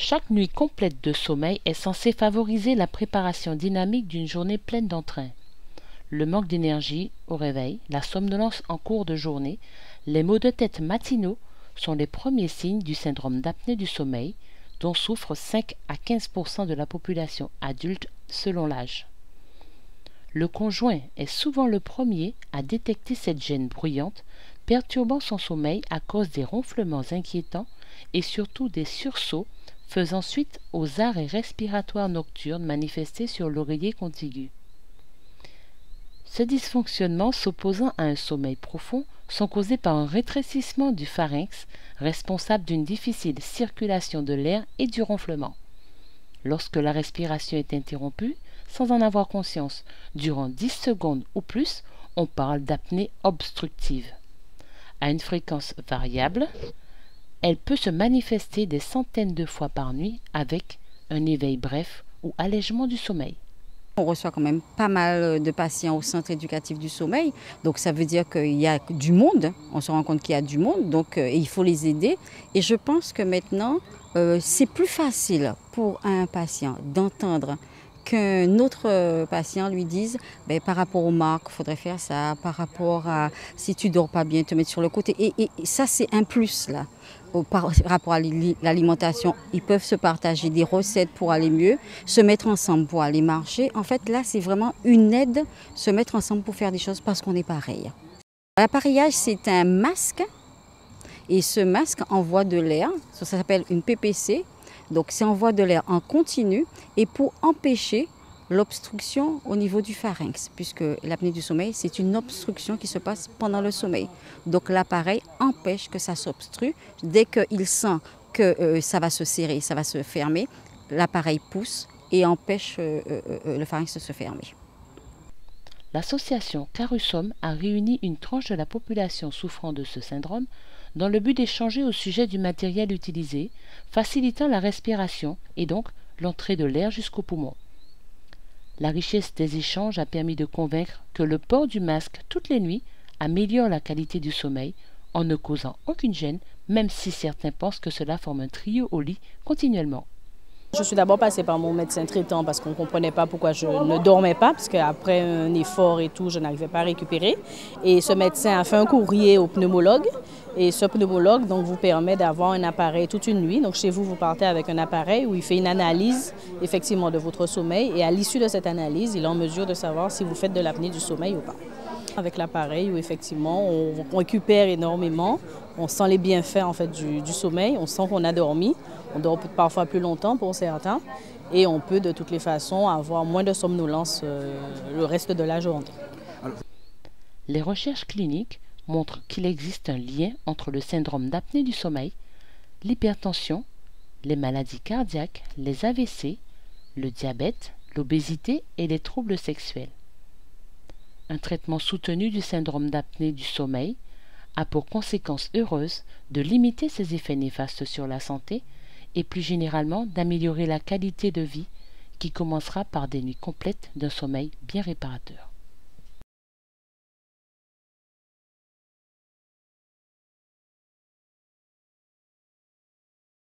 Chaque nuit complète de sommeil est censée favoriser la préparation dynamique d'une journée pleine d'entrain. Le manque d'énergie au réveil, la somnolence en cours de journée, les maux de tête matinaux sont les premiers signes du syndrome d'apnée du sommeil, dont souffrent 5 à 15% de la population adulte selon l'âge. Le conjoint est souvent le premier à détecter cette gêne bruyante, perturbant son sommeil à cause des ronflements inquiétants et surtout des sursauts faisant suite aux arrêts respiratoires nocturnes manifestés sur l'oreiller contigu. Ce dysfonctionnement s'opposant à un sommeil profond sont causés par un rétrécissement du pharynx responsable d'une difficile circulation de l'air et du ronflement. Lorsque la respiration est interrompue, sans en avoir conscience, durant 10 secondes ou plus, on parle d'apnée obstructive. À une fréquence variable, elle peut se manifester des centaines de fois par nuit avec un éveil bref ou allègement du sommeil. On reçoit quand même pas mal de patients au centre éducatif du sommeil, donc ça veut dire qu'il y a du monde, on se rend compte qu'il y a du monde, donc il faut les aider. Et je pense que maintenant, c'est plus facile pour un patient d'entendre qu'un autre patient lui dise par rapport aux marques, il faudrait faire ça, par rapport à si tu dors pas bien, te mettre sur le côté. Et ça, c'est un plus là. Par rapport à l'alimentation, ils peuvent se partager des recettes pour aller mieux, se mettre ensemble pour aller marcher. En fait, là, c'est vraiment une aide, se mettre ensemble pour faire des choses parce qu'on est pareil. L'appareillage, c'est un masque et ce masque envoie de l'air, ça s'appelle une PPC. Donc, c'est envoie de l'air en continu et pour empêcher l'obstruction au niveau du pharynx, puisque l'apnée du sommeil, c'est une obstruction qui se passe pendant le sommeil. Donc, l'appareil empêche que ça s'obstrue. Dès qu'il sent que ça va se serrer, ça va se fermer, l'appareil pousse et empêche le pharynx de se fermer. L'association Carusome a réuni une tranche de la population souffrant de ce syndrome dans le but d'échanger au sujet du matériel utilisé, facilitant la respiration et donc l'entrée de l'air jusqu'aux poumons. La richesse des échanges a permis de convaincre que le port du masque toutes les nuits améliore la qualité du sommeil en ne causant aucune gêne, même si certains pensent que cela forme un trio au lit continuellement. Je suis d'abord passée par mon médecin traitant parce qu'on ne comprenait pas pourquoi je ne dormais pas, parce qu'après un effort et tout, je n'arrivais pas à récupérer. Et ce médecin a fait un courrier au pneumologue. Et ce pneumologue donc, vous permet d'avoir un appareil toute une nuit. Donc chez vous, vous partez avec un appareil où il fait une analyse effectivement de votre sommeil. Et à l'issue de cette analyse, il est en mesure de savoir si vous faites de l'apnée du sommeil ou pas. Avec l'appareil où effectivement on récupère énormément, on sent les bienfaits en fait, du sommeil, on sent qu'on a dormi, on dort parfois plus longtemps pour certains et on peut de toutes les façons avoir moins de somnolence le reste de la journée. Les recherches cliniques montrent qu'il existe un lien entre le syndrome d'apnée du sommeil, l'hypertension, les maladies cardiaques, les AVC, le diabète, l'obésité et les troubles sexuels. Un traitement soutenu du syndrome d'apnée du sommeil a pour conséquence heureuse de limiter ses effets néfastes sur la santé et plus généralement d'améliorer la qualité de vie qui commencera par des nuits complètes d'un sommeil bien réparateur.